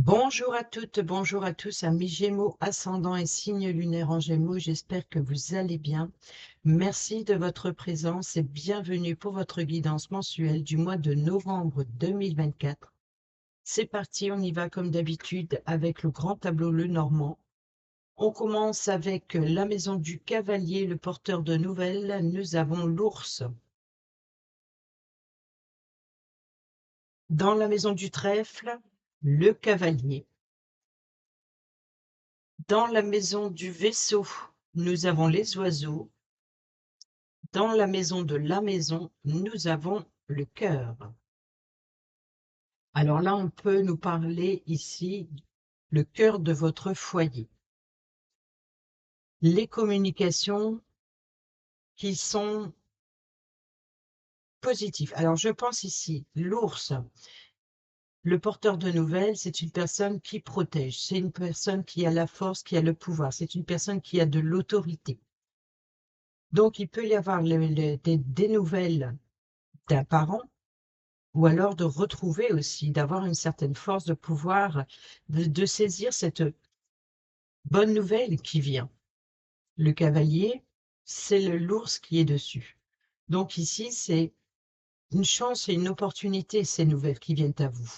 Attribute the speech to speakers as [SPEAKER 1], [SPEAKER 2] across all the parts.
[SPEAKER 1] Bonjour à toutes, bonjour à tous, amis Gémeaux, ascendant et signe lunaire en Gémeaux. J'espère que vous allez bien. Merci de votre présence et bienvenue pour votre guidance mensuelle du mois de novembre 2024. C'est parti, on y va comme d'habitude avec le grand tableau Lenormand. On commence avec la maison du cavalier, le porteur de nouvelles. Nous avons l'ours. Dans la maison du trèfle, le cavalier. Dans la maison du vaisseau, nous avons les oiseaux. Dans la maison de la maison, nous avons le cœur. Alors là, on peut nous parler ici, le cœur de votre foyer. Les communications qui sont positives. Alors, je pense ici, l'ours, le porteur de nouvelles, c'est une personne qui protège. C'est une personne qui a la force, qui a le pouvoir. C'est une personne qui a de l'autorité. Donc, il peut y avoir des nouvelles d'un parent, ou alors de retrouver aussi, d'avoir une certaine force de pouvoir, de saisir cette bonne nouvelle qui vient. Le cavalier, c'est l'ours qui est dessus. Donc ici, c'est une chance et une opportunité, ces nouvelles qui viennent à vous.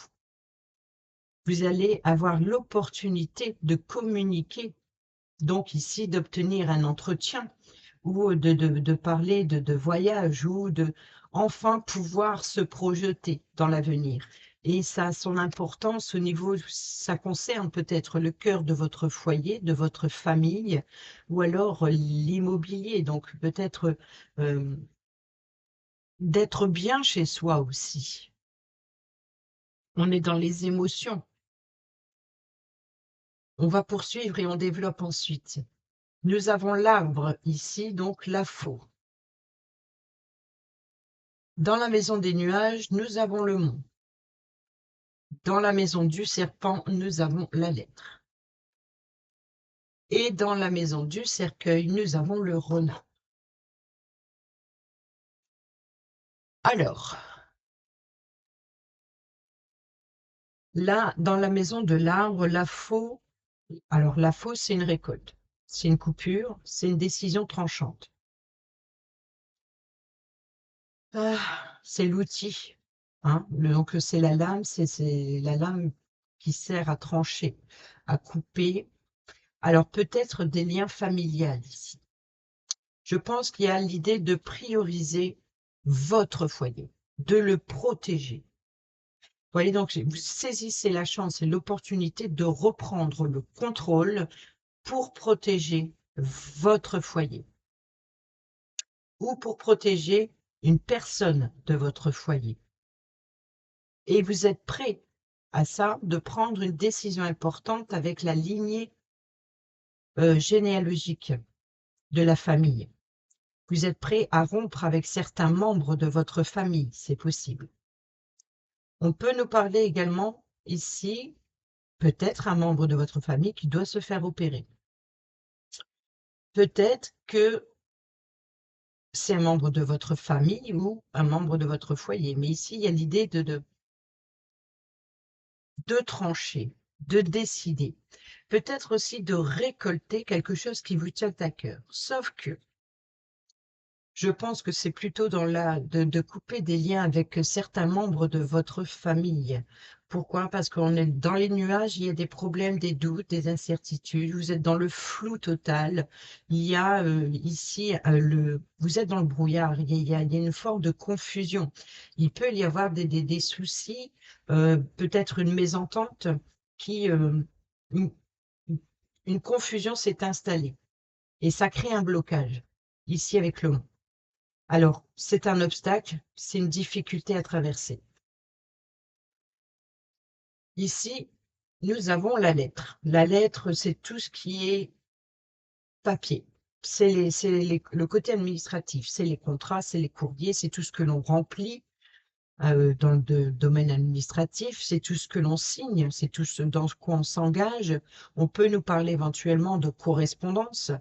[SPEAKER 1] Vous allez avoir l'opportunité de communiquer, donc ici, d'obtenir un entretien ou de parler de voyage ou de enfin pouvoir se projeter dans l'avenir. Et ça a son importance au niveau, ça concerne peut-être le cœur de votre foyer, de votre famille, ou alors l'immobilier, donc peut-être d'être bien chez soi aussi. On est dans les émotions. On va poursuivre et on développe ensuite. Nous avons l'arbre ici, donc la faux. Dans la maison des nuages, nous avons le mont. Dans la maison du serpent, nous avons la lettre. Et dans la maison du cercueil, nous avons le renard. Alors, là, dans la maison de l'arbre, la faux, alors la faux, c'est une récolte, c'est une coupure, c'est une décision tranchante. C'est l'outil, hein, donc c'est la lame, c'est la lame qui sert à trancher, à couper. Alors peut-être des liens familiaux ici. Je pense qu'il y a l'idée de prioriser votre foyer, de le protéger. Vous voyez, donc vous saisissez la chance et l'opportunité de reprendre le contrôle pour protéger votre foyer ou pour protéger une personne de votre foyer. Et vous êtes prêt à ça, de prendre une décision importante avec la lignée généalogique de la famille. Vous êtes prêt à rompre avec certains membres de votre famille, c'est possible. On peut nous parler également ici, peut-être un membre de votre famille qui doit se faire opérer. Peut-être que c'est un membre de votre famille ou un membre de votre foyer. Mais ici, il y a l'idée de trancher, de décider. Peut-être aussi de récolter quelque chose qui vous tient à cœur. Sauf que je pense que c'est plutôt dans de couper des liens avec certains membres de votre famille. Pourquoi? Parce qu'on est dans les nuages, il y a des problèmes, des doutes, des incertitudes. Vous êtes dans le flou total. Il y a ici, vous êtes dans le brouillard. Il y a une forme de confusion. Il peut y avoir des soucis, peut-être une mésentente qui, une, une confusion s'est installée. Et ça crée un blocage, ici avec le monde. Alors, c'est un obstacle, c'est une difficulté à traverser. Ici, nous avons la lettre. La lettre, c'est tout ce qui est papier. C'est le côté administratif, c'est les contrats, c'est les courriers, c'est tout ce que l'on remplit dans le domaine administratif, c'est tout ce que l'on signe, c'est tout ce dans quoi on s'engage. On peut nous parler éventuellement de correspondance.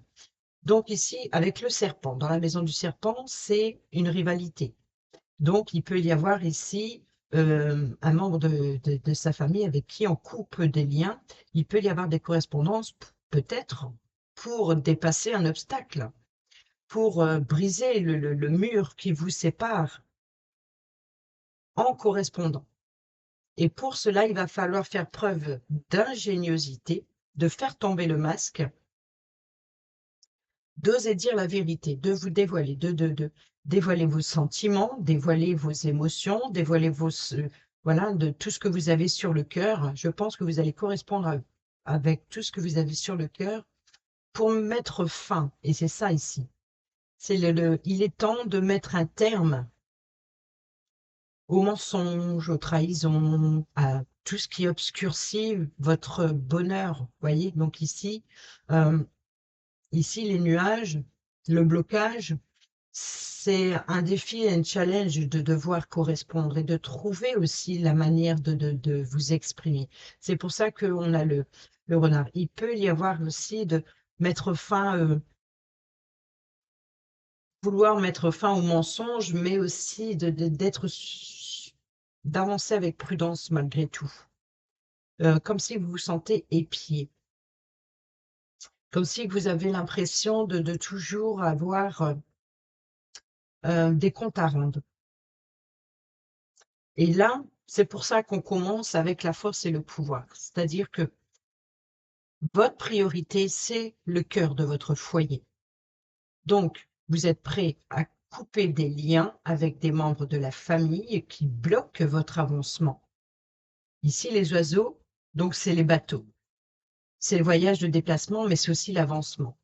[SPEAKER 1] Donc ici, avec le serpent, dans la maison du serpent, c'est une rivalité. Donc, il peut y avoir ici un membre de sa famille avec qui on coupe des liens. Il peut y avoir des correspondances, peut-être, pour dépasser un obstacle, pour briser le mur qui vous sépare en correspondant. Et pour cela, il va falloir faire preuve d'ingéniosité, de faire tomber le masque, d'oser dire la vérité, de vous dévoiler, de dévoiler vos sentiments, dévoiler vos émotions, dévoiler voilà, de tout ce que vous avez sur le cœur. Je pense que vous allez correspondre avec tout ce que vous avez sur le cœur pour mettre fin, et c'est ça ici. Il est temps de mettre un terme aux mensonges, aux trahisons, à tout ce qui obscurcit votre bonheur. Voyez, donc euh, ici les nuages, le blocage, c'est un défi et un challenge de devoir correspondre et de trouver aussi la manière de vous exprimer. C'est pour ça qu'on a le renard. Il peut y avoir aussi de mettre fin, vouloir mettre fin aux mensonges, mais aussi d'avancer avec prudence malgré tout. Comme si vous vous sentez épié, comme si vous avez l'impression de toujours avoir des comptes à rendre. Et là, c'est pour ça qu'on commence avec la force et le pouvoir. C'est-à-dire que votre priorité, c'est le cœur de votre foyer. Donc, vous êtes prêt à couper des liens avec des membres de la famille qui bloquent votre avancement. Ici, les oiseaux, donc c'est les bateaux. C'est le voyage de déplacement, mais c'est aussi l'avancement.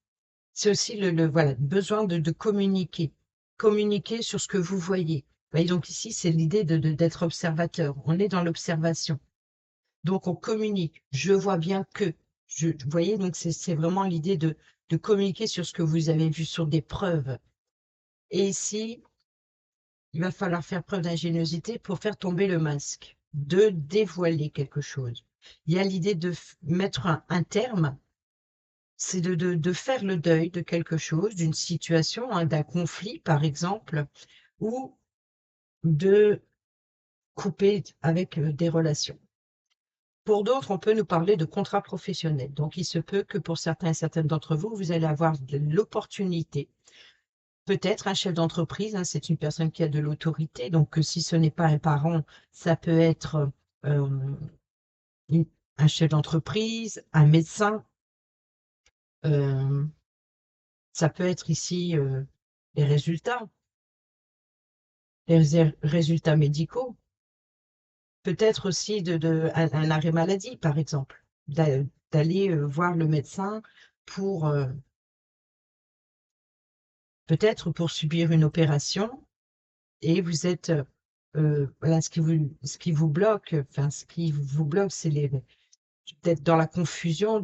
[SPEAKER 1] C'est aussi voilà, besoin de communiquer. Communiquer sur ce que vous voyez. Vous voyez, donc ici, c'est l'idée d'être observateur. On est dans l'observation. Donc, on communique. Je vois bien que. Vous voyez, donc c'est vraiment l'idée de communiquer sur ce que vous avez vu, sur des preuves. Et ici, il va falloir faire preuve d'ingéniosité pour faire tomber le masque, de dévoiler quelque chose. Il y a l'idée de mettre un terme, c'est de faire le deuil de quelque chose, d'une situation, hein, d'un conflit, par exemple, ou de couper avec des relations. Pour d'autres, on peut nous parler de contrat professionnel. Donc, il se peut que pour certains et certaines d'entre vous, vous allez avoir l'opportunité. Peut-être un chef d'entreprise, hein, c'est une personne qui a de l'autorité. Donc, si ce n'est pas un parent, ça peut être euh, un chef d'entreprise, un médecin. Ça peut être ici les résultats, les résultats médicaux. Peut-être aussi un arrêt maladie, par exemple. D'aller voir le médecin pour peut-être pour subir une opération et vous êtes voilà ce qui vous bloque, enfin ce qui vous bloque, c'est peut-être dans la confusion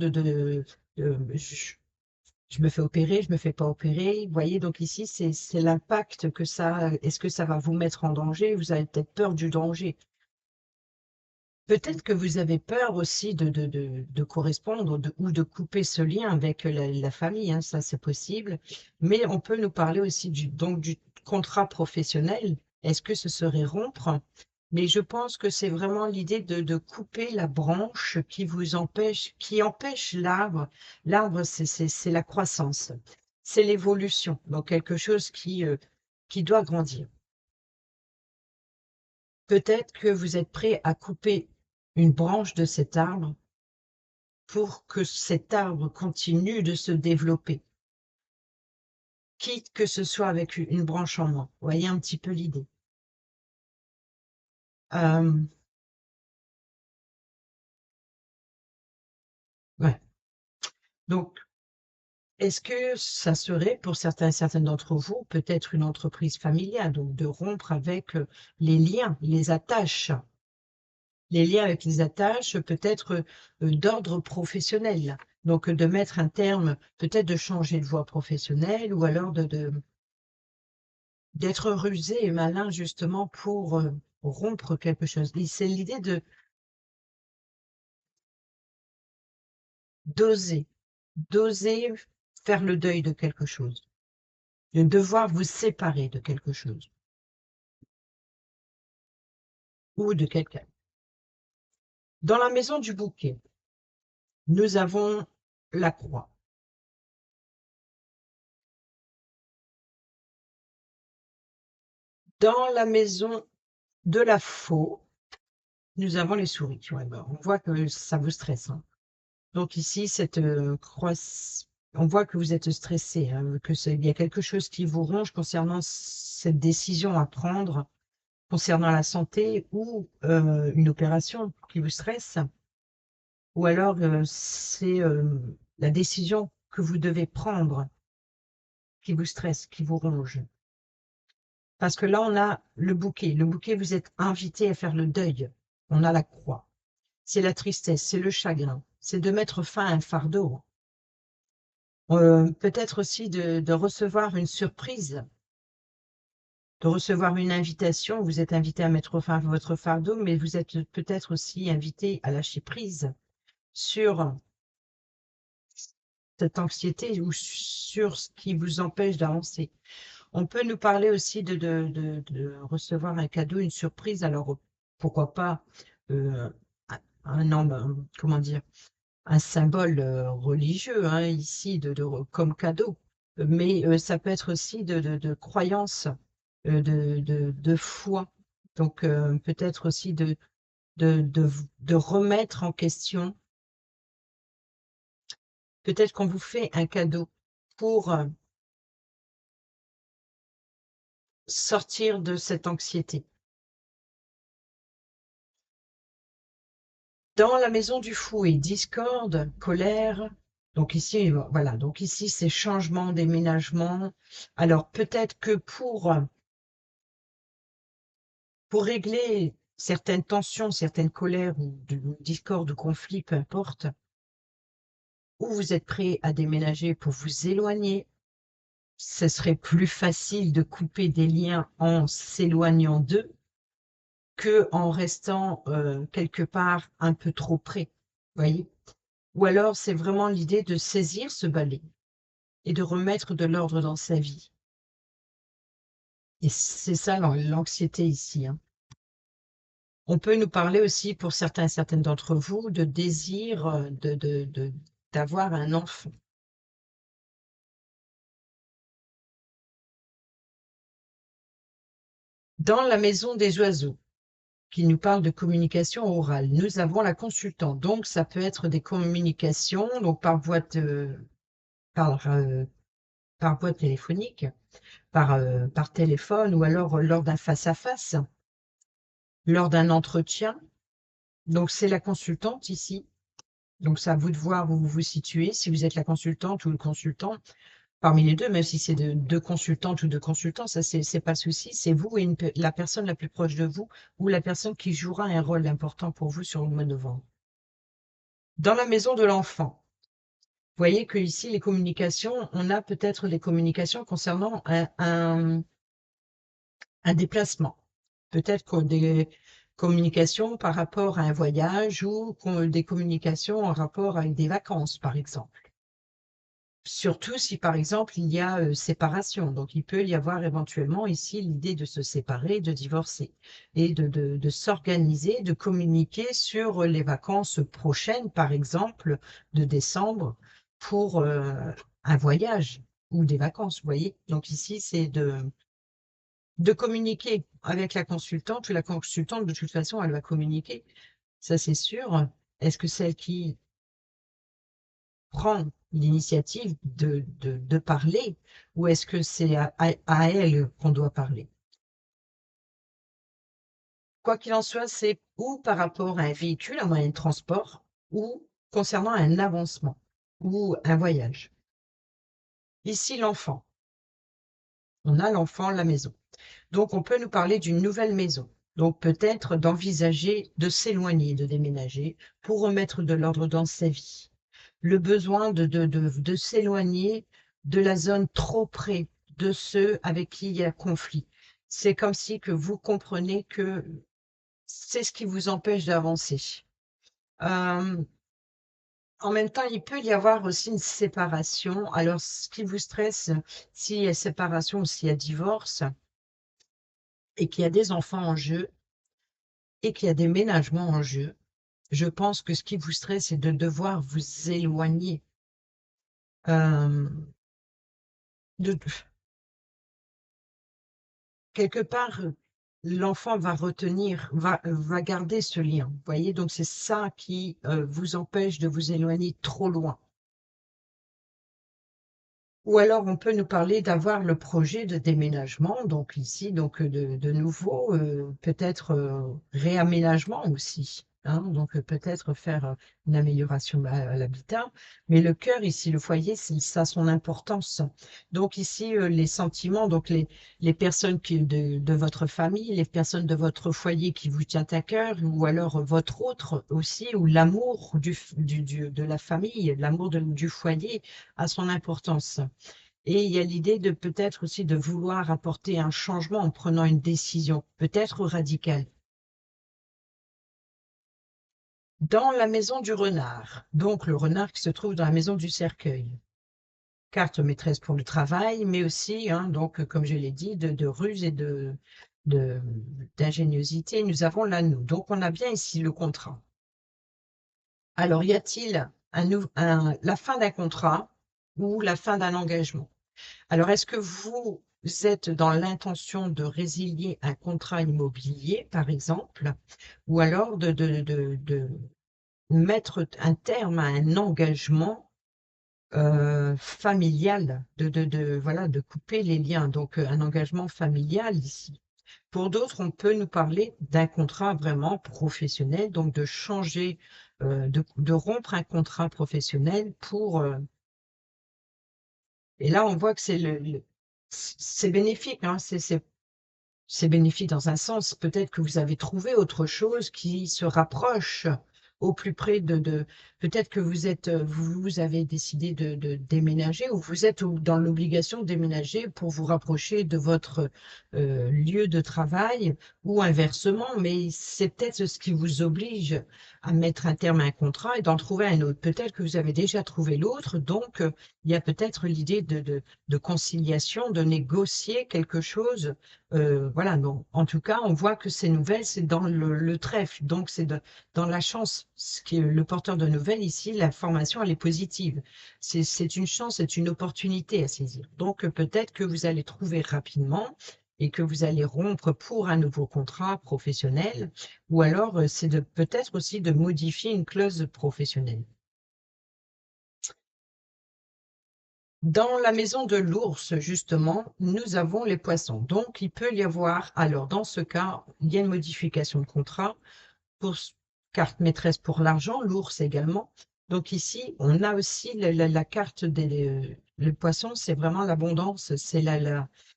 [SPEAKER 1] je me fais opérer, je me fais pas opérer. Vous voyez, donc ici c'est l'impact que ça. Est-ce que ça va vous mettre en danger? Vous avez peut-être peur du danger. Peut-être que vous avez peur aussi de correspondre ou de couper ce lien avec la famille, hein, ça c'est possible. Mais on peut nous parler aussi donc du contrat professionnel. Est-ce que ce serait rompre? Mais je pense que c'est vraiment l'idée de couper la branche qui empêche l'arbre. L'arbre, c'est la croissance, c'est l'évolution, donc quelque chose qui doit grandir. Peut-être que vous êtes prêt à couper une branche de cet arbre pour que cet arbre continue de se développer, quitte que ce soit avec une branche en moins. Vous voyez un petit peu l'idée. Ouais. Donc, est-ce que ça serait, pour certains et certaines d'entre vous, peut-être une entreprise familiale, donc de rompre avec les liens, les liens avec les attaches, peut-être d'ordre professionnel. Donc, de mettre un terme, peut-être de changer de voie professionnelle ou alors d'être rusé et malin justement pour rompre quelque chose. C'est l'idée d'oser, d'oser faire le deuil de quelque chose, de devoir vous séparer de quelque chose. ou de quelqu'un. Dans la maison du bouquet, nous avons la croix. Dans la maison de la faux, nous avons les souris. Ouais, ben, on voit que ça vous stresse, hein. Donc ici, cette croix, on voit que vous êtes stressé, hein, il y a quelque chose qui vous ronge concernant cette décision à prendre, concernant la santé ou une opération qui vous stresse, ou alors c'est la décision que vous devez prendre qui vous stresse, qui vous ronge. Parce que là, on a le bouquet. Le bouquet, vous êtes invité à faire le deuil. On a la croix. C'est la tristesse, c'est le chagrin, c'est de mettre fin à un fardeau. Peut-être aussi de recevoir une surprise, de recevoir une invitation. Vous êtes invité à mettre fin à votre fardeau, mais vous êtes peut-être aussi invité à lâcher prise sur cette anxiété ou sur ce qui vous empêche d'avancer. On peut nous parler aussi de recevoir un cadeau, une surprise. Alors, pourquoi pas euh, comment dire, un symbole religieux, hein, ici, comme cadeau. Mais ça peut être aussi de croyance, de foi. Donc, peut-être aussi de remettre en question. Peut-être qu'on vous fait un cadeau pour sortir de cette anxiété. Dans la maison du fouet, discorde, colère. Donc ici, voilà. Donc ici, c'est changement, déménagement. Alors peut-être que pour régler certaines tensions, certaines colères ou discordes ou conflits, peu importe, ou vous êtes prêt à déménager pour vous éloigner, ce serait plus facile de couper des liens en s'éloignant d'eux que en restant quelque part un peu trop près. Voyez? Ou alors c'est vraiment l'idée de saisir ce balai et de remettre de l'ordre dans sa vie. Et c'est ça l'anxiété ici, hein. On peut nous parler aussi, pour certains et certaines d'entre vous, de désir d'avoir un enfant. Dans la maison des oiseaux, qui nous parle de communication orale, nous avons la consultante. Donc, ça peut être des communications donc par, par voie téléphonique, par téléphone ou alors lors d'un face-à-face, lors d'un entretien. Donc, c'est la consultante ici. Donc, c'est à vous de voir où vous vous situez, si vous êtes la consultante ou le consultant. Parmi les deux, même si c'est deux consultantes ou deux consultants, ça, c'est pas le souci. C'est vous et la personne la plus proche de vous ou la personne qui jouera un rôle important pour vous sur le mois de novembre. Dans la maison de l'enfant, vous voyez que ici, les communications, on a peut-être des communications concernant un déplacement. Peut-être que des communications par rapport à un voyage ou des communications en rapport avec des vacances, par exemple. Surtout si, par exemple, il y a séparation. Donc, il peut y avoir éventuellement ici l'idée de se séparer, de divorcer et de s'organiser, de communiquer sur les vacances prochaines, par exemple, de décembre, pour un voyage ou des vacances, vous voyez. Donc, ici, c'est de communiquer avec la consultante, ou la consultante, de toute façon, elle va communiquer, ça c'est sûr. Est-ce que celle qui prend l'initiative de parler ou est-ce que c'est à elle qu'on doit parler? Quoi qu'il en soit, c'est ou par rapport à un véhicule, un moyen de transport, ou concernant un avancement ou un voyage. Ici, l'enfant. On a l'enfant, la maison. Donc, on peut nous parler d'une nouvelle maison. Donc, peut-être d'envisager de s'éloigner, de déménager pour remettre de l'ordre dans sa vie. Le besoin de s'éloigner de la zone trop près de ceux avec qui il y a conflit. C'est comme si que vous comprenez que c'est ce qui vous empêche d'avancer. Euh, En même temps, il peut y avoir aussi une séparation. Alors, ce qui vous stresse, s'il y a séparation ou s'il y a divorce et qu'il y a des enfants en jeu, et qu'il y a des ménagements en jeu, je pense que ce qui vous stresse, c'est de devoir vous éloigner euh, de quelque part. L'enfant va retenir, va garder ce lien. Vous voyez, donc c'est ça qui vous empêche de vous éloigner trop loin. Ou alors on peut nous parler d'avoir le projet de déménagement, donc ici, donc de nouveau, peut-être réaménagement aussi, hein, donc peut-être faire une amélioration à l'habitat. Mais le cœur ici, le foyer, ça a son importance. Donc ici, les sentiments, donc les personnes de votre famille, les personnes de votre foyer qui vous tient à cœur, ou alors votre autre aussi, ou l'amour de la famille, l'amour du foyer a son importance. Et il y a l'idée de peut-être aussi de vouloir apporter un changement en prenant une décision, peut-être radicale. Dans la maison du renard, donc le renard qui se trouve dans la maison du cercueil. Carte maîtresse pour le travail, mais aussi, hein, donc, comme je l'ai dit, de ruse et d'ingéniosité. Nous avons l'anneau. Donc, on a bien ici le contrat. Alors, y a-t-il la fin d'un contrat ou la fin d'un engagement? Alors, est-ce que vous êtes dans l'intention de résilier un contrat immobilier, par exemple, ou alors de mettre un terme à un engagement familial, voilà, de couper les liens, donc un engagement familial ici. Pour d'autres, on peut nous parler d'un contrat vraiment professionnel, donc de changer, de rompre un contrat professionnel pour, et là, on voit que c'est bénéfique, hein, c'est bénéfique dans un sens. Peut-être que vous avez trouvé autre chose qui se rapproche au plus près peut-être que vous avez décidé de déménager ou vous êtes dans l'obligation de déménager pour vous rapprocher de votre lieu de travail ou inversement, mais c'est peut-être ce qui vous oblige à mettre un terme à un contrat et d'en trouver un autre. Peut-être que vous avez déjà trouvé l'autre, donc il y a peut-être l'idée de conciliation, de négocier quelque chose. Voilà, donc en tout cas, on voit que ces nouvelles, c'est dans le trèfle, donc dans la chance. Ce qui est le porteur de nouvelles ici, l'information, elle est positive. C'est une chance, c'est une opportunité à saisir. Donc peut-être que vous allez trouver rapidement et que vous allez rompre pour un nouveau contrat professionnel, ou alors c'est peut-être aussi de modifier une clause professionnelle. Dans la maison de l'ours, justement, nous avons les poissons. Donc, il peut y avoir, alors dans ce cas, il y a une modification de contrat pour carte maîtresse pour l'argent, l'ours également. Donc ici, on a aussi la carte des le poisson, c'est vraiment l'abondance, c'est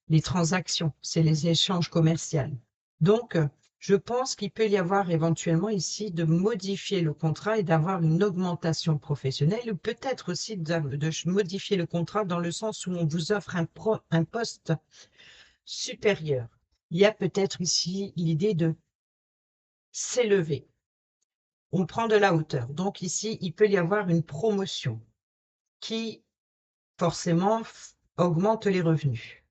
[SPEAKER 1] les transactions, c'est les échanges commerciaux. Donc, je pense qu'il peut y avoir éventuellement ici de modifier le contrat et d'avoir une augmentation professionnelle, ou peut-être aussi de modifier le contrat dans le sens où on vous offre un poste supérieur. Il y a peut-être ici l'idée de s'élever. On prend de la hauteur. Donc ici, il peut y avoir une promotion qui forcément augmente les revenus.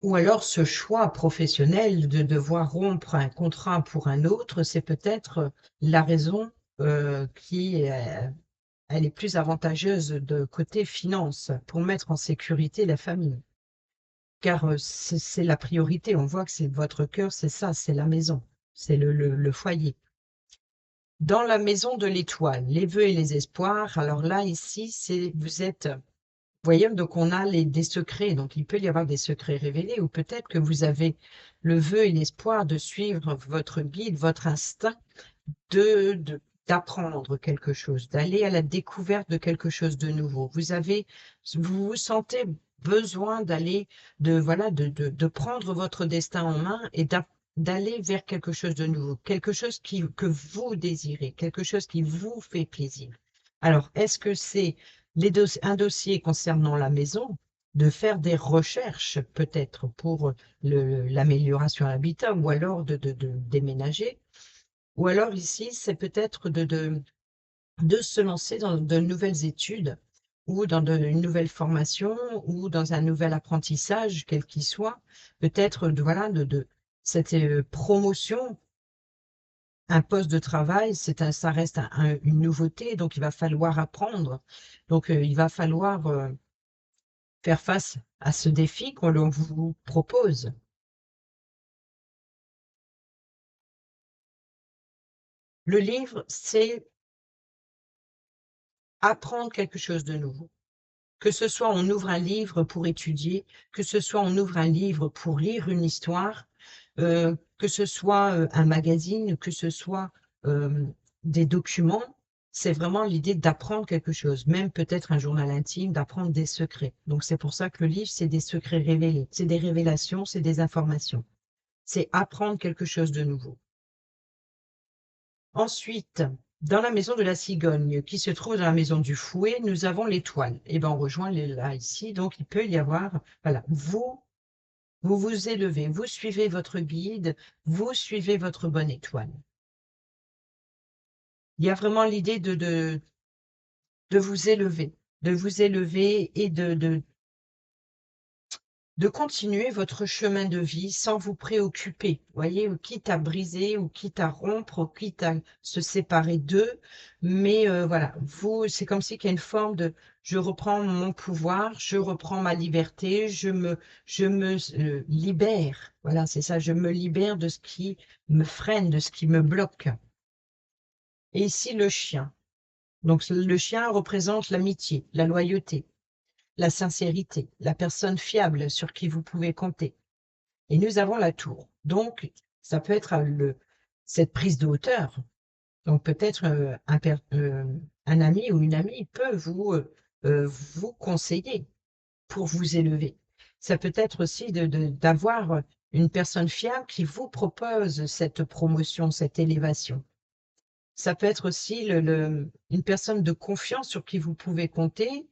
[SPEAKER 1] Ou alors ce choix professionnel de devoir rompre un contrat pour un autre, c'est peut-être la raison qui elle est plus avantageuse de côté finance pour mettre en sécurité la famille. Car c'est la priorité. On voit que c'est votre cœur, c'est ça, c'est la maison, c'est le foyer. Dans la maison de l'étoile, les vœux et les espoirs. Alors là, ici, vous êtes, vous voyez, donc on a des secrets. Donc il peut y avoir des secrets révélés, ou peut-être que vous avez le vœu et l'espoir de suivre votre guide, votre instinct, d'apprendre quelque chose, d'aller à la découverte de quelque chose de nouveau. Vous vous sentez besoin d'aller, voilà, de prendre votre destin en main et d'aller vers quelque chose de nouveau, quelque chose que vous désirez, quelque chose qui vous fait plaisir. Alors, est-ce que c'est un dossier concernant la maison, de faire des recherches peut-être pour l'amélioration à l'habitat, ou alors de déménager, ou alors ici, c'est peut-être de se lancer dans de nouvelles études ou dans une nouvelle formation ou dans un nouvel apprentissage, quel qu'il soit, peut-être voilà, cette promotion, un poste de travail, ça reste une nouveauté, donc il va falloir apprendre. Donc il va falloir faire face à ce défi qu'on vous propose. Le livre, c'est apprendre quelque chose de nouveau. Que ce soit on ouvre un livre pour étudier, que ce soit on ouvre un livre pour lire une histoire, que ce soit un magazine, que ce soit des documents, c'est vraiment l'idée d'apprendre quelque chose, même peut-être un journal intime, d'apprendre des secrets. Donc c'est pour ça que le livre, c'est des secrets révélés, c'est des révélations, c'est des informations. C'est apprendre quelque chose de nouveau. Ensuite, dans la maison de la cigogne, qui se trouve dans la maison du fouet, nous avons l'étoile. Et bien, on rejoint là ici, donc il peut y avoir, voilà, vous vous élevez, vous suivez votre guide, vous suivez votre bonne étoile. Il y a vraiment l'idée de vous élever et de continuer votre chemin de vie sans vous préoccuper, voyez, quitte à briser ou quitte à rompre, ou quitte à se séparer d'eux. Mais voilà, vous, c'est comme si qu'il y a une forme de je reprends mon pouvoir, je reprends ma liberté, je me libère. Voilà, c'est ça, je me libère de ce qui me freine, de ce qui me bloque. Et ici, le chien. Donc, le chien représente l'amitié, la loyauté, la sincérité, la personne fiable sur qui vous pouvez compter. Et nous avons la tour. Donc, ça peut être cette prise de hauteur. Donc, peut-être un ami ou une amie peut vous conseiller pour vous élever. Ça peut être aussi d'avoir une personne fiable qui vous propose cette promotion, cette élévation. Ça peut être aussi une personne de confiance sur qui vous pouvez compter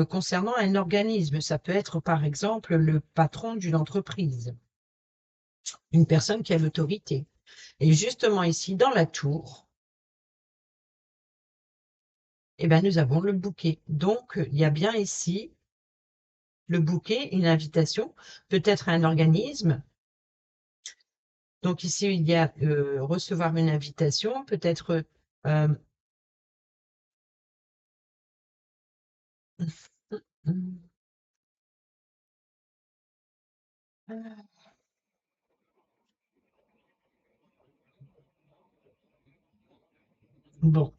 [SPEAKER 1] concernant un organisme. Ça peut être, par exemple, le patron d'une entreprise, une personne qui a l'autorité. Et justement ici, dans la tour, eh ben, nous avons le bouquet. Donc, il y a bien ici le bouquet, une invitation, peut-être à un organisme. Donc ici, il y a recevoir une invitation, peut-être euh, bon,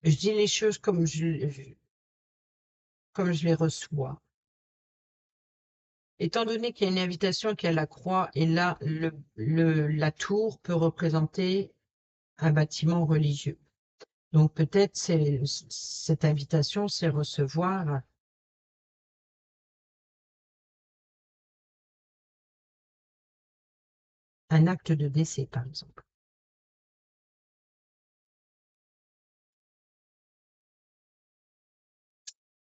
[SPEAKER 1] je dis les choses comme je les reçois. Étant donné qu'il y a une invitation qui a la croix, et là, la tour peut représenter un bâtiment religieux. Donc peut-être cette invitation, c'est recevoir un acte de décès, par exemple.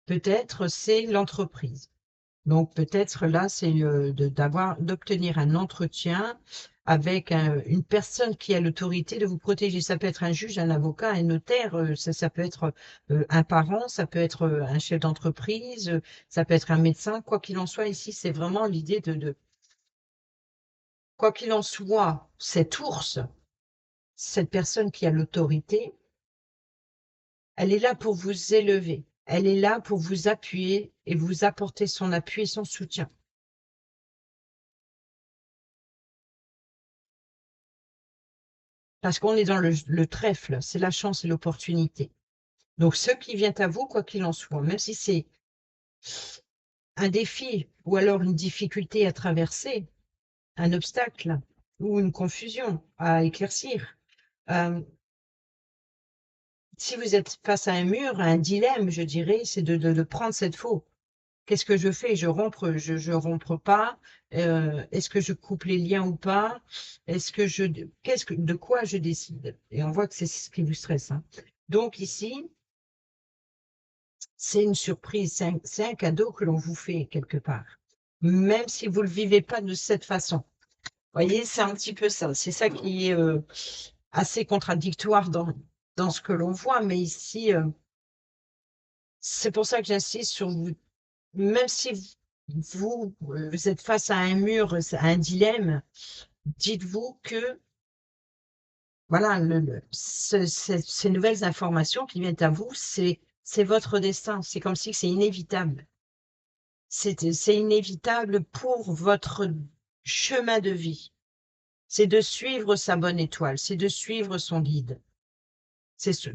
[SPEAKER 1] Peut-être c'est l'entreprise. Donc peut-être là, c'est d'obtenir un entretien avec une personne qui a l'autorité de vous protéger. Ça peut être un juge, un avocat, un notaire, ça peut être un parent, ça peut être un chef d'entreprise, ça peut être un médecin. Quoi qu'il en soit, ici, c'est vraiment l'idée quoi qu'il en soit, cet ours, cette personne qui a l'autorité, elle est là pour vous élever. Elle est là pour vous appuyer et vous apporter son appui et son soutien. Parce qu'on est dans le trèfle, c'est la chance et l'opportunité. Donc, ce qui vient à vous, quoi qu'il en soit, même si c'est un défi ou alors une difficulté à traverser, un obstacle ou une confusion à éclaircir, euh, si vous êtes face à un mur, à un dilemme, je dirais, c'est de prendre cette faute. Qu'est-ce que je fais? Je rompre pas? Est-ce que je coupe les liens ou pas? De quoi je décide? Et on voit que c'est ce qui vous stresse, hein. Donc ici, c'est une surprise, c'est un cadeau que l'on vous fait quelque part, même si vous ne le vivez pas de cette façon. Vous voyez, c'est un petit peu ça. C'est ça qui est assez contradictoire dans ce que l'on voit, mais ici, c'est pour ça que j'insiste sur vous, même si vous êtes face à un mur, à un dilemme, dites-vous que voilà, ces nouvelles informations qui viennent à vous, c'est votre destin. C'est comme si c'est inévitable. C'est inévitable pour votre chemin de vie. C'est de suivre sa bonne étoile, c'est de suivre son guide,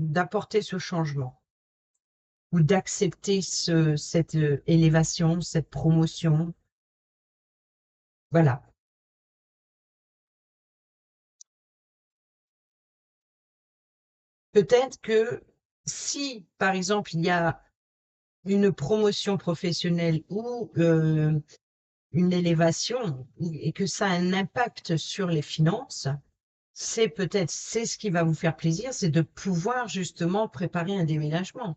[SPEAKER 1] d'apporter ce changement ou d'accepter cette élévation, cette promotion. Voilà. Peut-être que si, par exemple, il y a une promotion professionnelle ou une élévation et que ça a un impact sur les finances, c'est ce qui va vous faire plaisir, c'est de pouvoir justement préparer un déménagement,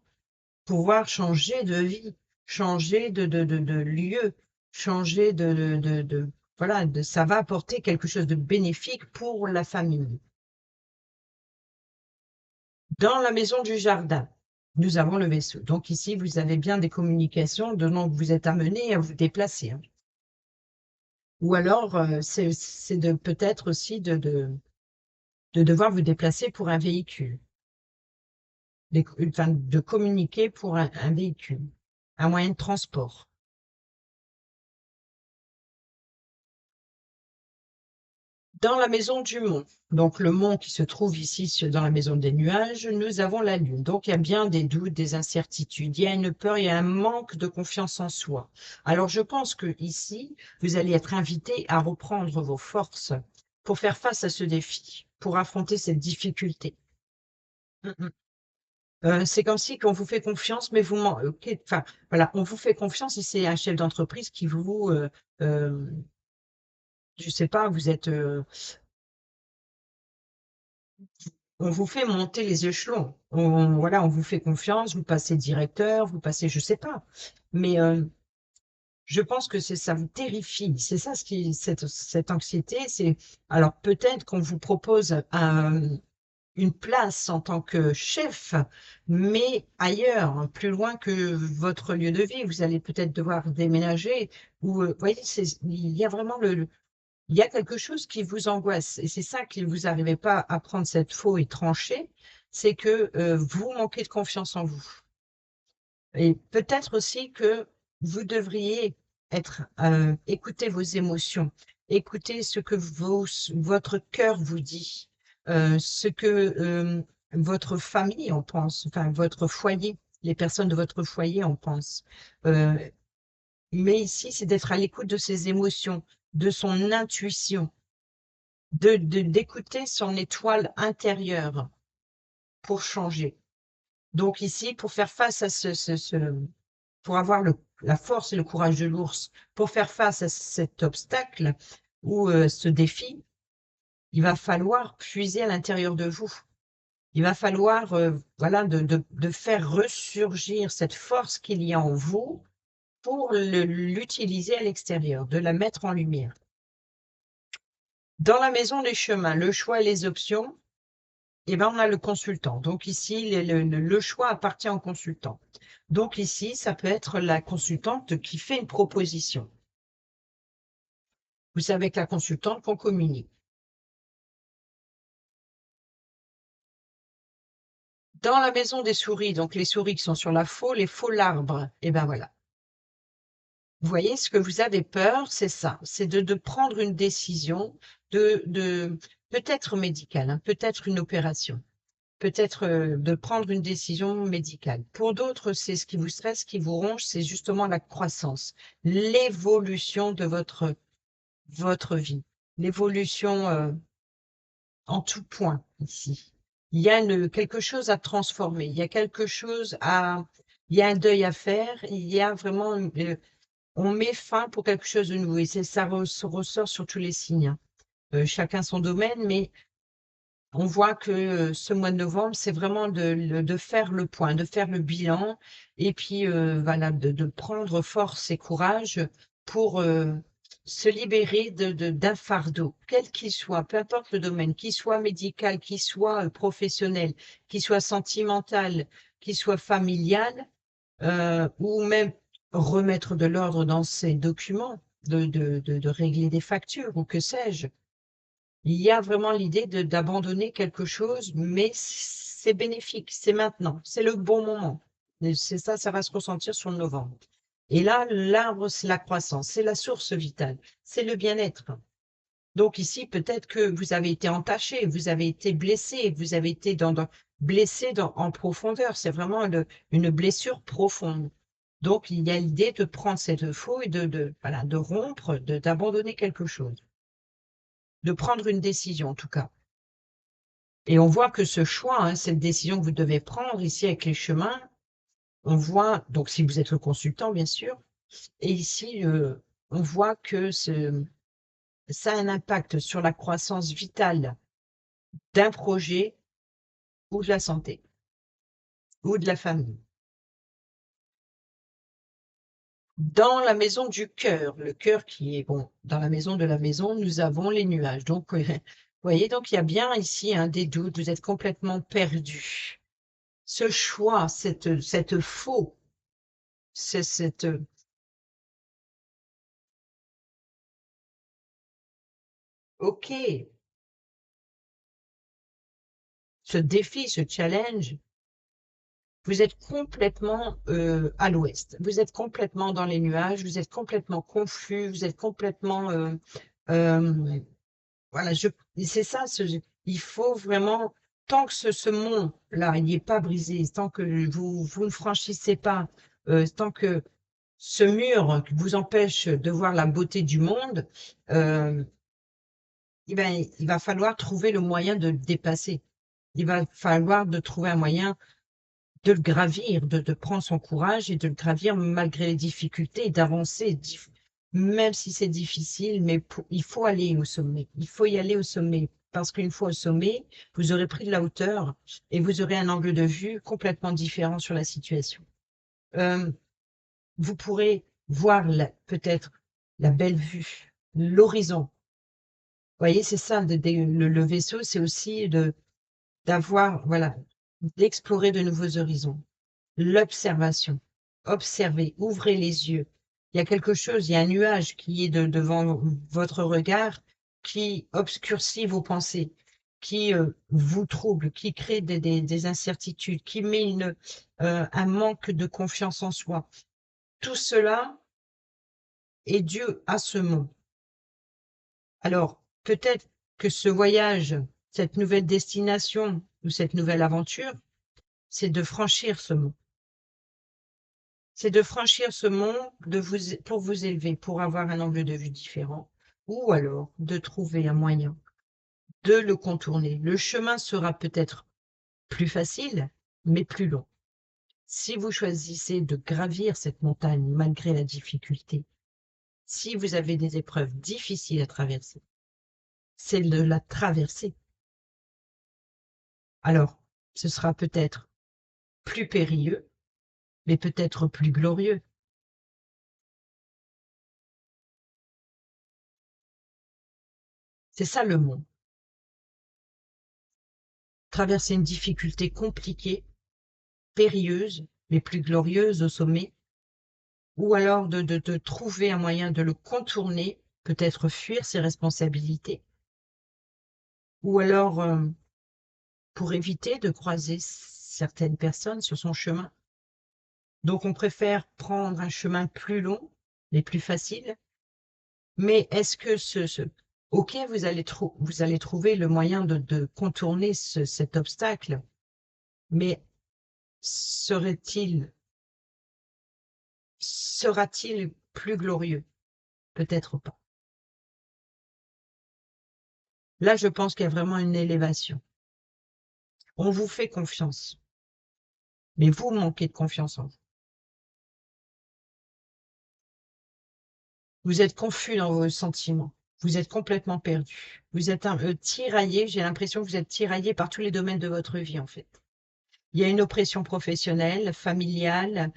[SPEAKER 1] pouvoir changer de vie, changer de lieu, changer voilà, ça va apporter quelque chose de bénéfique pour la famille. Dans la maison du jardin, nous avons le vaisseau. Donc ici, vous avez bien des communications donnant que vous êtes amené à vous déplacer, hein. Ou alors, c'est de peut-être aussi de devoir vous déplacer pour un véhicule, enfin, de communiquer pour un véhicule, un moyen de transport. Dans la maison du mont, donc le mont qui se trouve ici dans la maison des nuages, nous avons la lune. Donc il y a bien des doutes, des incertitudes, il y a une peur, il y a un manque de confiance en soi. Alors je pense que ici, vous allez être invité à reprendre vos forces pour faire face à ce défi, pour affronter cette difficulté. Mm, mm. C'est comme si qu'on vous fait confiance, mais enfin, voilà, on vous fait confiance et c'est un chef d'entreprise qui euh, je sais pas, on vous fait monter les échelons. Voilà, on vous fait confiance, vous passez directeur, vous passez, je sais pas. Mais je pense que ça vous terrifie. C'est ça cette anxiété. Alors peut-être qu'on vous propose une place en tant que chef, mais ailleurs, hein, plus loin que votre lieu de vie. Vous allez peut-être devoir déménager. Ou, vous voyez, il y a vraiment il y a quelque chose qui vous angoisse. Et c'est ça que vous n'arrivez pas à prendre cette faux et trancher, c'est que vous manquez de confiance en vous. Et peut-être aussi que vous devriez écouter vos émotions, écouter ce que votre cœur vous dit, ce que votre famille en pense, enfin votre foyer, les personnes de votre foyer en pensent. Euh, mais ici, c'est d'être à l'écoute de ses émotions, de son intuition, d'écouter son étoile intérieure pour changer. Donc ici, pour faire face à pour avoir la force et le courage de l'ours, pour faire face à cet obstacle ou ce défi, il va falloir puiser à l'intérieur de vous. Il va falloir voilà, de faire ressurgir cette force qu'il y a en vous pour l'utiliser à l'extérieur, de la mettre en lumière. Dans la maison des chemins, le choix et les options, eh ben, on a le consultant. Donc ici, le choix appartient au consultant. Donc ici, ça peut être la consultante qui fait une proposition. Vous savez avec la consultante qu'on communique. Dans la maison des souris, donc les souris qui sont sur la faux, les faux l'arbre, et ben voilà. Vous voyez, ce que vous avez peur, c'est ça, c'est de prendre une décision, peut-être médicale, hein, peut-être une opération, peut-être de prendre une décision médicale. Pour d'autres, c'est ce qui vous stresse, ce qui vous ronge, c'est justement la croissance, l'évolution de votre vie, l'évolution en tout point ici. Il y a quelque chose à transformer, il y a il y a un deuil à faire, il y a vraiment, on met fin pour quelque chose de nouveau et ça ressort sur tous les signes, hein. Chacun son domaine, mais on voit que ce mois de novembre, c'est vraiment de faire le point, de faire le bilan et puis voilà, de prendre force et courage pour se libérer d'un fardeau, quel qu'il soit, peu importe le domaine, qu'il soit médical, qu'il soit professionnel, qu'il soit sentimental, qu'il soit familial ou même remettre de l'ordre dans ses documents, de régler des factures ou que sais-je. Il y a vraiment l'idée d'abandonner quelque chose, mais c'est bénéfique, c'est maintenant, c'est le bon moment. C'est ça, ça va se ressentir sur le novembre. Et là, l'arbre, c'est la croissance, c'est la source vitale, c'est le bien-être. Donc ici, peut-être que vous avez été entaché, vous avez été blessé, vous avez été blessé en profondeur. C'est vraiment une blessure profonde. Donc il y a l'idée de prendre cette faux et voilà, de rompre, d'abandonner quelque chose, de prendre une décision en tout cas. Et on voit que ce choix, hein, cette décision que vous devez prendre ici avec les chemins, on voit, donc si vous êtes le consultant bien sûr, et ici on voit que ça a un impact sur la croissance vitale d'un projet ou de la santé ou de la famille. Dans la maison du cœur, le cœur qui est, bon, dans la maison de la maison, nous avons les nuages. Donc, vous voyez, donc il y a bien ici des doutes, vous êtes complètement perdu. Ce choix, cette faux, c'est cette... Ok, ce défi, ce challenge, vous êtes complètement à l'ouest. Vous êtes complètement dans les nuages, vous êtes complètement confus, vous êtes complètement... euh, voilà, c'est ça, il faut vraiment, tant que ce mont-là, il n'est pas brisé, tant que vous ne franchissez pas, tant que ce mur qui vous empêche de voir la beauté du monde, euh, il va falloir trouver le moyen de le dépasser. Il va falloir de trouver un moyen de le gravir, de prendre son courage et de le gravir malgré les difficultés, d'avancer, même si c'est difficile, mais il faut aller au sommet. Il faut y aller au sommet, parce qu'une fois au sommet, vous aurez pris de la hauteur et vous aurez un angle de vue complètement différent sur la situation. Euh, vous pourrez voir peut-être la belle vue, l'horizon. Vous voyez, c'est ça, le vaisseau, c'est aussi d'avoir, voilà, d'explorer de nouveaux horizons. L'observation. Observez, ouvrez les yeux. Il y a quelque chose, il y a un nuage qui est devant votre regard qui obscurcit vos pensées, qui vous trouble, qui crée des incertitudes, qui met un manque de confiance en soi. Tout cela est dû à ce mot. Alors, peut-être que ce voyage, cette nouvelle destination ou cette nouvelle aventure, c'est de franchir ce mot. C'est de franchir ce mont pour vous élever, pour avoir un angle de vue différent, ou alors de trouver un moyen de le contourner. Le chemin sera peut-être plus facile, mais plus long. Si vous choisissez de gravir cette montagne malgré la difficulté, si vous avez des épreuves difficiles à traverser, c'est de la traverser. Alors, ce sera peut-être plus périlleux, mais peut-être plus glorieux. C'est ça le mont. Traverser une difficulté compliquée, périlleuse, mais plus glorieuse au sommet, ou alors de trouver un moyen de le contourner, peut-être fuir ses responsabilités, ou alors pour éviter de croiser certaines personnes sur son chemin. Donc on préfère prendre un chemin plus long, mais plus facile, mais est-ce que ok, vous allez trouver le moyen de contourner cet obstacle, mais serait-il sera-t-il plus glorieux? Peut-être pas. Là, je pense qu'il y a vraiment une élévation. On vous fait confiance, mais vous manquez de confiance en vous. Vous êtes confus dans vos sentiments. Vous êtes complètement perdu. Vous êtes tiraillé. J'ai l'impression que vous êtes tiraillé par tous les domaines de votre vie, en fait. Il y a une oppression professionnelle, familiale,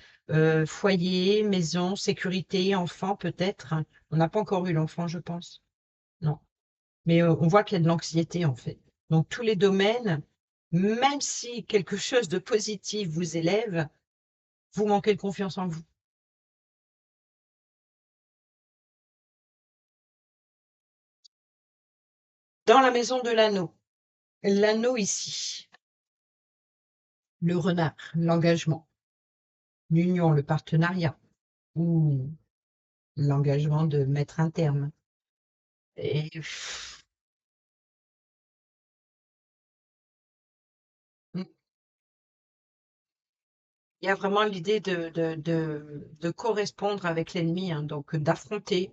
[SPEAKER 1] foyer, maison, sécurité, enfant, peut-être. On n'a pas encore eu l'enfant, je pense. Non. Mais on voit qu'il y a de l'anxiété, en fait. Donc, tous les domaines, même si quelque chose de positif vous élève, vous manquez de confiance en vous. Dans la maison de l'anneau ici, le renard, l'engagement, l'union, le partenariat ou l'engagement de mettre un terme. Et il y a vraiment l'idée de correspondre avec l'ennemi, hein, donc d'affronter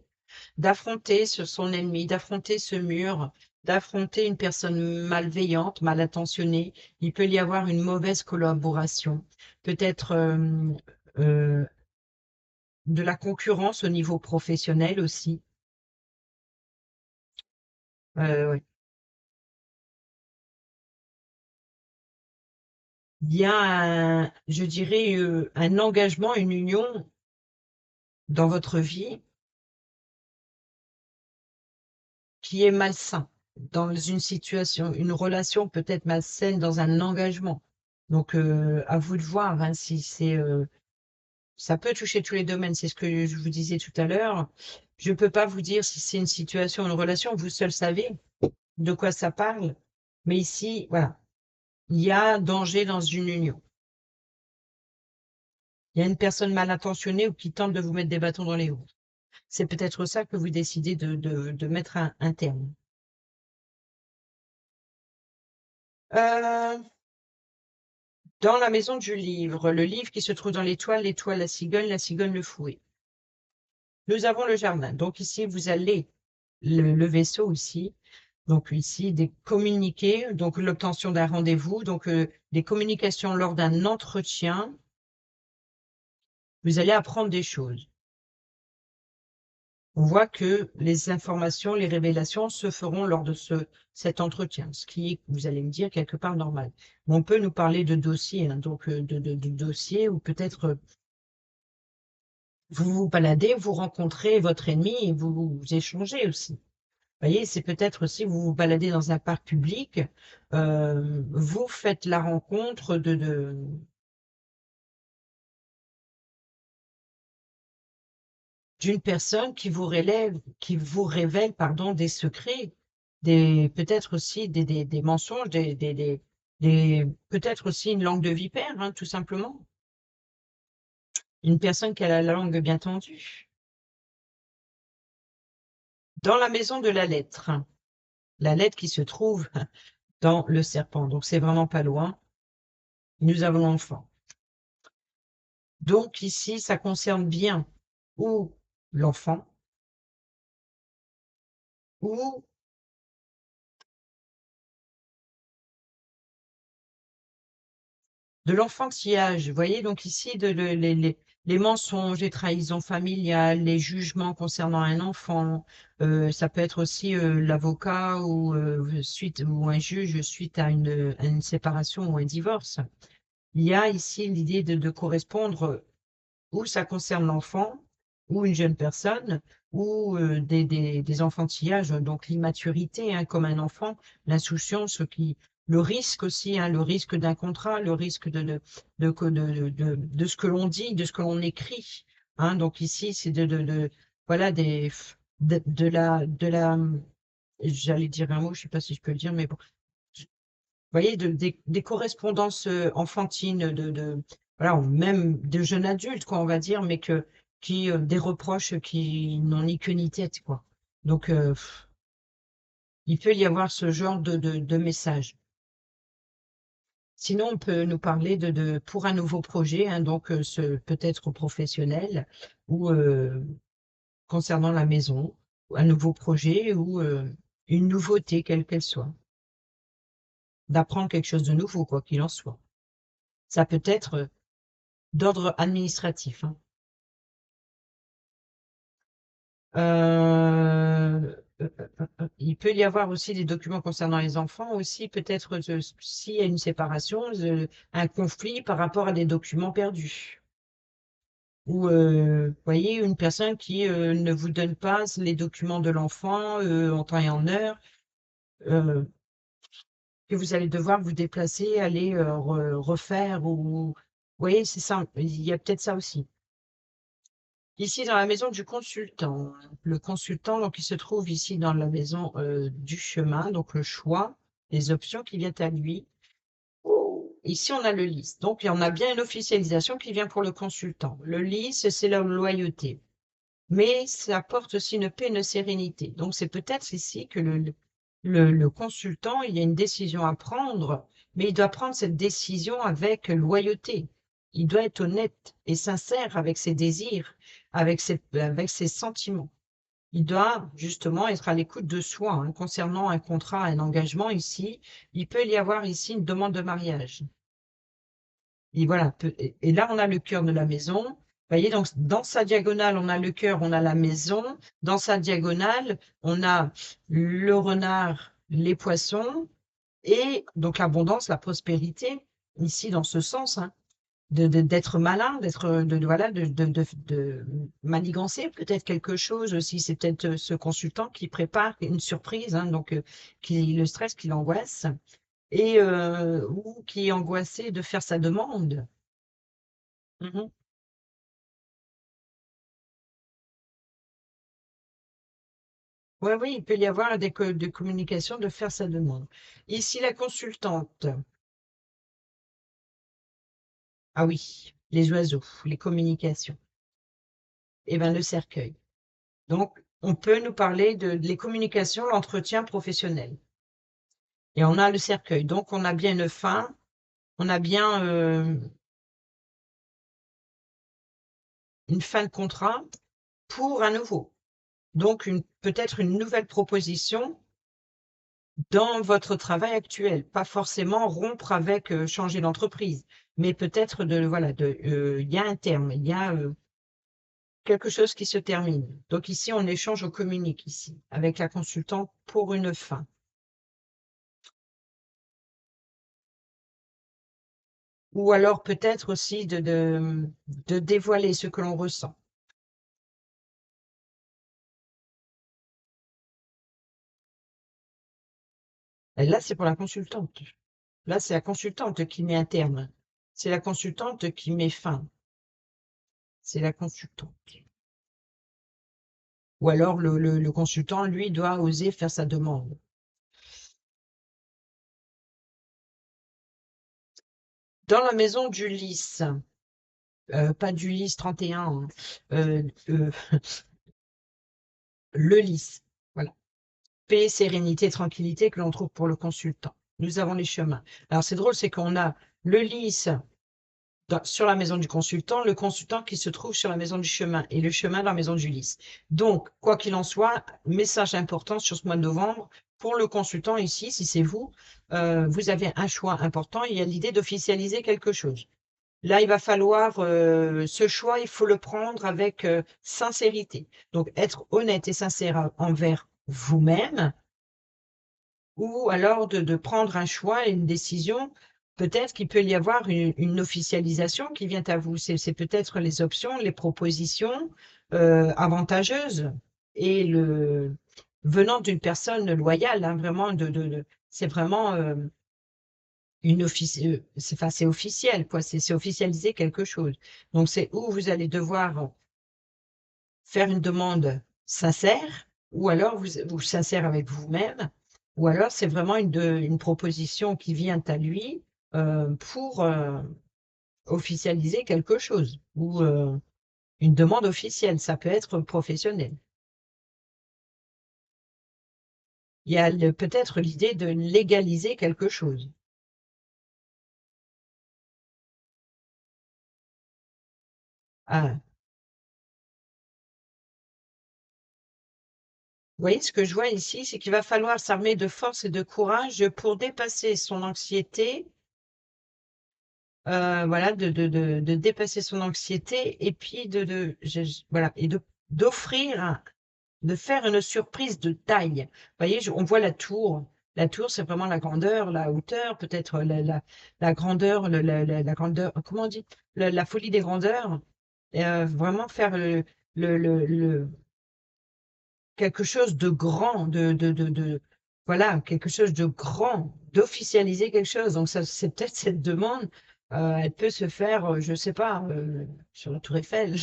[SPEAKER 1] son ennemi, d'affronter ce mur, d'affronter une personne malveillante, mal intentionnée. Il peut y avoir une mauvaise collaboration, peut-être euh, de la concurrence au niveau professionnel aussi. Ouais. Il y a je dirais, un engagement, une union dans votre vie qui est malsain, dans une situation, une relation peut-être malsaine dans un engagement. Donc, à vous de voir, hein, si c'est, ça peut toucher tous les domaines, c'est ce que je vous disais tout à l'heure. Je ne peux pas vous dire si c'est une situation, une relation, vous seul savez de quoi ça parle. Mais ici, voilà, il y a danger dans une union. Il y a une personne mal intentionnée ou qui tente de vous mettre des bâtons dans les roues. C'est peut-être ça que vous décidez de mettre un terme. Euh, Dans la maison du livre, le livre qui se trouve dans l'étoile, la cigogne, le fouet. Nous avons le jardin. Donc ici, vous allez, le vaisseau ici, donc ici, des communiqués, donc l'obtention d'un rendez-vous, donc des communications lors d'un entretien. Vous allez apprendre des choses. On voit que les informations, les révélations se feront lors de cet entretien, ce qui est, vous allez me dire, quelque part normal. Mais on peut nous parler de dossiers, hein, donc de dossiers ou peut-être vous vous baladez, vous rencontrez votre ennemi et vous échangez aussi. Vous voyez, c'est peut-être aussi vous vous baladez dans un parc public, vous faites la rencontre d'une personne qui vous révèle, pardon, des secrets, peut-être aussi des mensonges, peut-être aussi une langue de vipère, hein, tout simplement. Une personne qui a la langue bien tendue. Dans la maison de la lettre qui se trouve dans le serpent. Donc, c'est vraiment pas loin. Nous avons l'enfant. Donc, ici, ça concerne bien ou l'enfant ou de l'enfantillage. Vous voyez, donc ici, les mensonges, les trahisons familiales, les jugements concernant un enfant. Ça peut être aussi l'avocat ou un juge suite à une séparation ou un divorce. Il y a ici l'idée de correspondre ou ça concerne l'enfant, ou une jeune personne, ou des enfantillages, donc l'immaturité, hein, comme un enfant, l'insouciance, le risque aussi, hein, le risque d'un contrat, le risque de ce que l'on dit, de ce que l'on écrit. Hein, donc ici, c'est voilà, j'allais dire un mot, je ne sais pas si je peux le dire, mais bon, voyez, des correspondances enfantines, voilà, ou même de jeunes adultes, quoi, on va dire, mais des reproches qui n'ont ni queue ni tête, quoi. Donc, il peut y avoir ce genre de message. Sinon, on peut nous parler pour un nouveau projet, hein, donc peut-être professionnel ou concernant la maison, un nouveau projet ou une nouveauté, quelle qu'elle soit. D'apprendre quelque chose de nouveau, quoi qu'il en soit. Ça peut être d'ordre administratif, hein. Il peut y avoir aussi des documents concernant les enfants aussi, peut-être s'il y a une séparation, un conflit par rapport à des documents perdus. Ou, voyez, une personne qui ne vous donne pas les documents de l'enfant en temps et en heure, euh, que vous allez devoir vous déplacer, aller refaire, ou, vous voyez, c'est ça, il y a peut-être ça aussi. Ici, dans la maison du consultant. Le consultant, donc, il se trouve ici dans la maison du chemin, donc le choix, les options qui viennent à lui. Ici, on a le lys. Donc, on a bien une officialisation qui vient pour le consultant. Le lys, c'est la loyauté. Mais ça apporte aussi une paix, une sérénité. Donc, c'est peut-être ici que le consultant, il y a une décision à prendre, mais il doit prendre cette décision avec loyauté. Il doit être honnête et sincère avec ses désirs, avec ses sentiments. Il doit justement être à l'écoute de soi, hein. Concernant un contrat, un engagement ici, il peut y avoir ici une demande de mariage. Et voilà, et là, on a le cœur de la maison. Vous voyez, donc dans sa diagonale, on a le cœur, on a la maison. Dans sa diagonale, on a le renard, les poissons, et donc l'abondance, la prospérité, ici dans ce sens, hein, d'être malin, voilà, de manigancer peut-être quelque chose aussi. C'est peut-être ce consultant qui prépare une surprise, hein, donc qui le stress, qui l'angoisse, et ou qui est angoissé de faire sa demande. Mhm. Oui, oui, il peut y avoir des communications de faire sa demande. Ici, la consultante. Ah oui, les oiseaux, les communications. Eh bien, le cercueil. Donc, on peut nous parler de les communications, l'entretien professionnel. Et on a le cercueil. Donc, on a bien une fin, on a bien une fin de contrat pour un nouveau. Donc, peut-être une nouvelle proposition dans votre travail actuel. Pas forcément rompre avec, changer d'entreprise, mais peut-être voilà, il y a un terme, il y a quelque chose qui se termine. Donc ici, on échange, on communique ici avec la consultante pour une fin. Ou alors peut-être aussi de dévoiler ce que l'on ressent. Et là, c'est pour la consultante. Là, c'est la consultante qui met un terme. C'est la consultante qui met fin. C'est la consultante. Ou alors le consultant, lui, doit oser faire sa demande. Dans la maison du lys, pas du lys 31, hein, le lys. Voilà. Paix, sérénité, tranquillité que l'on trouve pour le consultant. Nous avons les chemins. Alors, c'est drôle, c'est qu'on a le lys sur la maison du consultant, le consultant qui se trouve sur la maison du chemin et le chemin dans la maison du lys. Donc, quoi qu'il en soit, message important sur ce mois de novembre, pour le consultant ici, si c'est vous, vous avez un choix important, il y a l'idée d'officialiser quelque chose. Là, il va falloir, ce choix, il faut le prendre avec sincérité. Donc, être honnête et sincère envers vous-même, ou alors de prendre un choix et une décision. Peut-être qu'il peut y avoir une officialisation qui vient à vous. C'est peut-être les options, les propositions avantageuses et venant d'une personne loyale, hein, vraiment, c'est vraiment enfin, c'est officiel, quoi. C'est officialiser quelque chose. Donc, c'est où vous allez devoir faire une demande sincère, ou alors vous sincère avec vous-même, ou alors c'est vraiment une proposition qui vient à lui pour officialiser quelque chose, ou une demande officielle, ça peut être professionnel. Il y a peut-être l'idée de légaliser quelque chose. Ah, vous voyez, ce que je vois ici, c'est qu'il va falloir s'armer de force et de courage pour dépasser son anxiété, voilà, de dépasser son anxiété et puis voilà, et d'offrir, de faire une surprise de taille. Vous voyez, on voit la tour. La tour, c'est vraiment la grandeur, la hauteur, peut-être la grandeur, la grandeur, comment on dit? La folie des grandeurs. Vraiment faire quelque chose de grand, voilà, quelque chose de grand, d'officialiser quelque chose. Donc ça, c'est peut-être cette demande, elle peut se faire, je sais pas, sur la Tour Eiffel,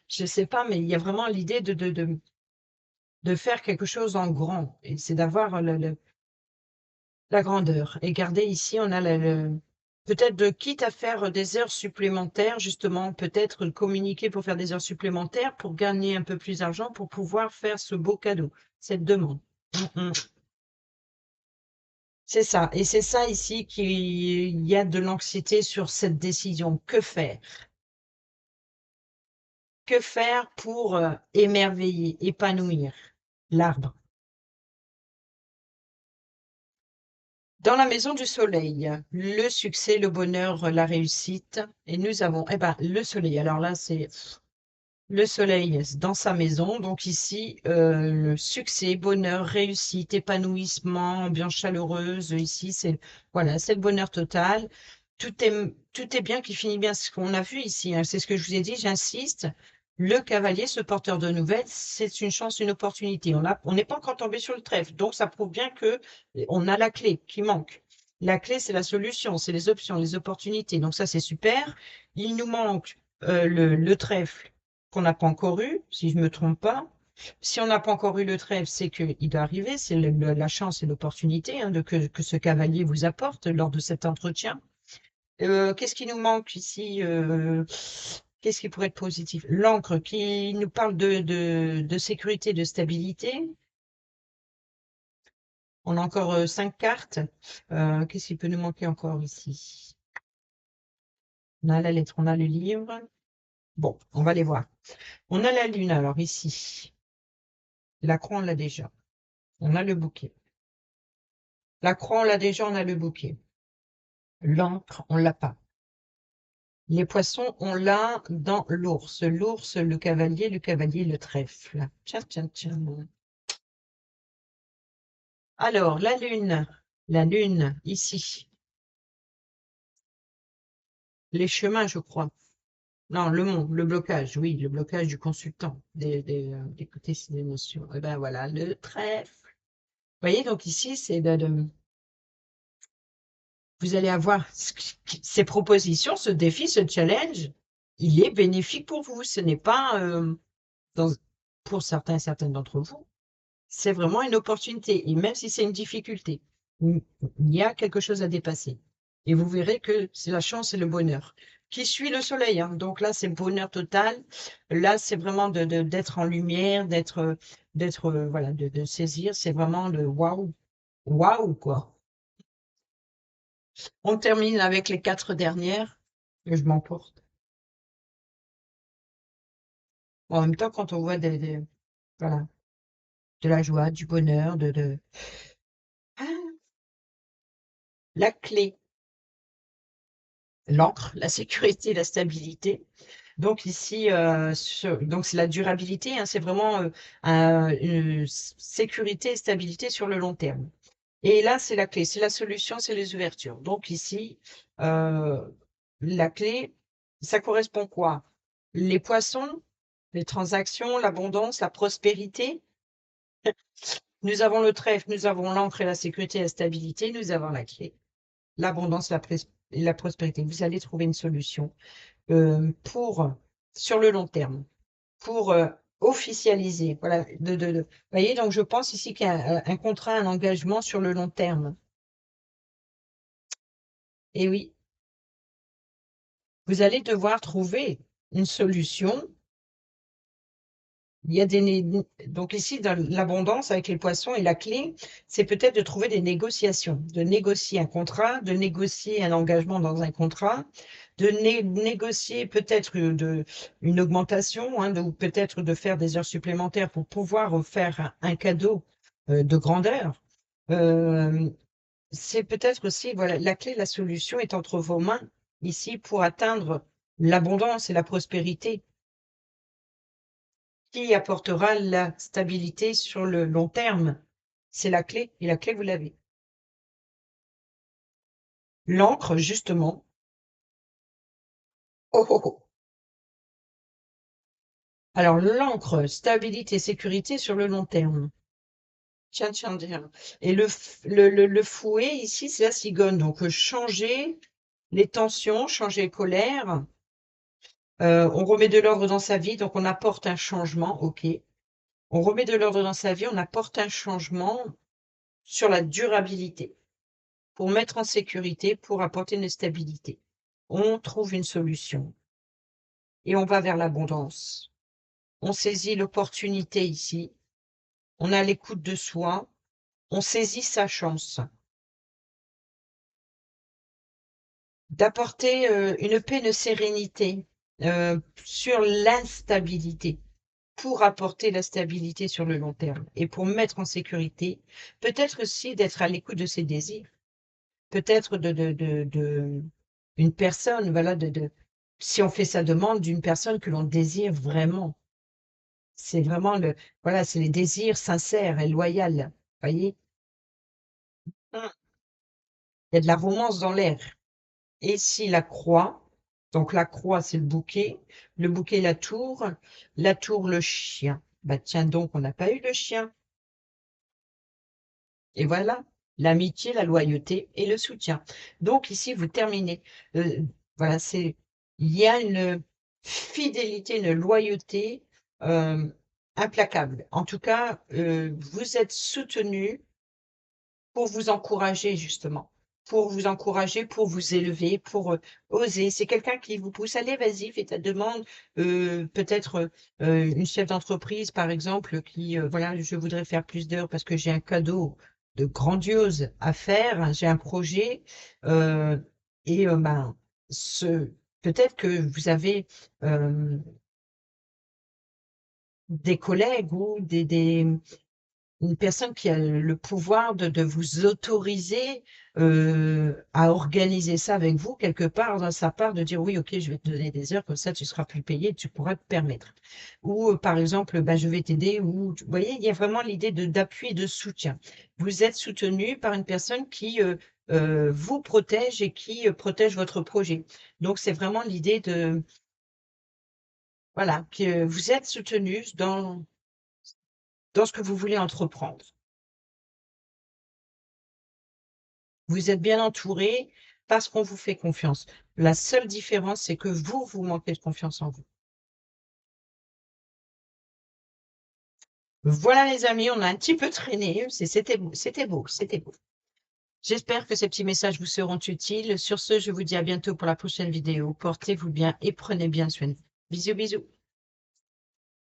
[SPEAKER 1] Je sais pas, mais il y a vraiment l'idée de faire quelque chose en grand. Et c'est d'avoir la grandeur. Et regardez ici, on a peut-être quitte à faire des heures supplémentaires, justement, peut-être communiquer pour faire des heures supplémentaires pour gagner un peu plus d'argent pour pouvoir faire ce beau cadeau, cette demande. C'est ça. Et c'est ça ici qu'il y a de l'anxiété sur cette décision. Que faire? Que faire pour émerveiller, épanouir l'arbre? Dans la maison du soleil, le succès, le bonheur, la réussite. Et nous avons, eh ben, le soleil. Alors là, c'est le soleil dans sa maison. Donc ici, le succès, bonheur, réussite, épanouissement, ambiance chaleureuse. Ici, c'est voilà, c'est le bonheur total. Tout est bien qui finit bien. Ce qu'on a vu ici, hein, c'est ce que je vous ai dit. J'insiste. Le cavalier, ce porteur de nouvelles, c'est une chance, une opportunité. On n'est pas encore tombé sur le trèfle, donc ça prouve bien que on a la clé qui manque. La clé, c'est la solution, c'est les options, les opportunités. Donc ça, c'est super. Il nous manque le trèfle qu'on n'a pas encore eu, si je ne me trompe pas. Si on n'a pas encore eu le trèfle, c'est qu'il doit arriver, c'est la chance et l'opportunité hein, que ce cavalier vous apporte lors de cet entretien. Qu'est-ce qui nous manque ici qu'est-ce qui pourrait être positif? L'encre qui nous parle de sécurité, de stabilité. On a encore 5 cartes. Qu'est-ce qui peut nous manquer encore ici? On a la lettre, on a le livre. Bon, on va les voir. On a la lune alors ici. La croix, on l'a déjà. On a le bouquet. La croix, on l'a déjà, on a le bouquet. L'encre, on l'a pas. Les poissons, on l'a dans l'ours. L'ours, le cavalier, le trèfle. Tiens, tiens, tiens. Alors, la lune, ici. Les chemins, je crois. Non, le mont, le blocage, oui, le blocage du consultant, des côtés ses émotions. Et ben voilà, le trèfle. Vous voyez, donc ici, c'est vous allez avoir ces propositions, ce défi, ce challenge, il est bénéfique pour vous. Ce n'est pas, dans, pour certains et certaines d'entre vous, c'est vraiment une opportunité. Et même si c'est une difficulté, il y a quelque chose à dépasser. Et vous verrez que c'est la chance et le bonheur qui suit le soleil. Hein. Donc là, c'est le bonheur total. Là, c'est vraiment d'être en lumière, voilà, de saisir. C'est vraiment le waouh, waouh, quoi. On termine avec les 4 dernières. Et je m'emporte. En même temps, quand on voit voilà, de la joie, du bonheur, Ah, la clé, l'encre, la sécurité, la stabilité. Donc ici, donc c'est la durabilité, hein, c'est vraiment une sécurité et stabilité sur le long terme. Et là, c'est la clé, c'est la solution, c'est les ouvertures. Donc ici, euh, la clé, ça correspond quoi? Les poissons, les transactions, l'abondance, la prospérité. Nous avons le trèfle, nous avons l'encre et la sécurité et la stabilité, nous avons la clé, l'abondance et la prospérité. Vous allez trouver une solution pour sur le long terme, pour officialiser. Voilà, vous voyez, donc je pense ici qu'il y a un contrat, un engagement sur le long terme. Et oui, vous allez devoir trouver une solution. Il y a donc ici, dans l'abondance avec les poissons et la clé, c'est peut-être de trouver des négociations, de négocier un contrat, de négocier un engagement dans un contrat, de négocier peut-être une augmentation, hein, ou peut-être de faire des heures supplémentaires pour pouvoir faire un cadeau de grandeur. Euh, c'est peut-être aussi, voilà, la clé, la solution est entre vos mains ici pour atteindre l'abondance et la prospérité qui apportera la stabilité sur le long terme. C'est la clé, et la clé, vous l'avez. L'encre, justement. Oh, oh, oh. Alors, l'encre, stabilité, sécurité sur le long terme. Tiens, tiens, tiens. Et le fouet, ici, c'est la cigogne. Donc, changer les tensions, changer les colères, On remet de l'ordre dans sa vie, donc on apporte un changement, ok. On remet de l'ordre dans sa vie, on apporte un changement sur la durabilité, pour mettre en sécurité, pour apporter une stabilité. On trouve une solution et on va vers l'abondance. On saisit l'opportunité ici, on a l'écoute de soi, on saisit sa chance d'apporter une paix, une sérénité sur l'instabilité, pour apporter la stabilité sur le long terme et pour mettre en sécurité, peut-être aussi d'être à l'écoute de ses désirs, peut-être une personne, voilà, si on fait sa demande d'une personne que l'on désire vraiment. C'est vraiment voilà, c'est les désirs sincères et loyaux, voyez? Mmh. Il y a de la romance dans l'air. Et si la croix, donc la croix, c'est le bouquet, la tour, le chien. Bah tiens donc, on n'a pas eu le chien. Et voilà, l'amitié, la loyauté et le soutien. Donc ici, vous terminez. Voilà, il y a une fidélité, une loyauté euh, implacable. En tout cas, vous êtes soutenu pour vous encourager justement, pour vous encourager, pour vous élever, pour oser. C'est quelqu'un qui vous pousse, allez, vas-y, fais ta demande. Peut-être une chef d'entreprise, par exemple, qui, voilà, je voudrais faire plus d'heures parce que j'ai un cadeau de grandiose à faire, j'ai un projet, euh, et ben, peut-être que vous avez des collègues ou une personne qui a le pouvoir de vous autoriser à organiser ça avec vous quelque part dans sa part, de dire oui, ok, je vais te donner des heures, comme ça tu seras plus payé, tu pourras te permettre. Ou par exemple, bah, je vais t'aider, ou vous voyez, il y a vraiment l'idée d'appui et de soutien. Vous êtes soutenu par une personne qui vous protège et qui protège votre projet. Donc c'est vraiment l'idée de, voilà, que vous êtes soutenu dans ce que vous voulez entreprendre. Vous êtes bien entouré parce qu'on vous fait confiance. La seule différence, c'est que vous manquez de confiance en vous. Voilà les amis, on a un petit peu traîné. C'était beau, c'était beau, c'était beau. J'espère que ces petits messages vous seront utiles. Sur ce, je vous dis à bientôt pour la prochaine vidéo. Portez-vous bien et prenez bien soin de vous. Bisous, bisous.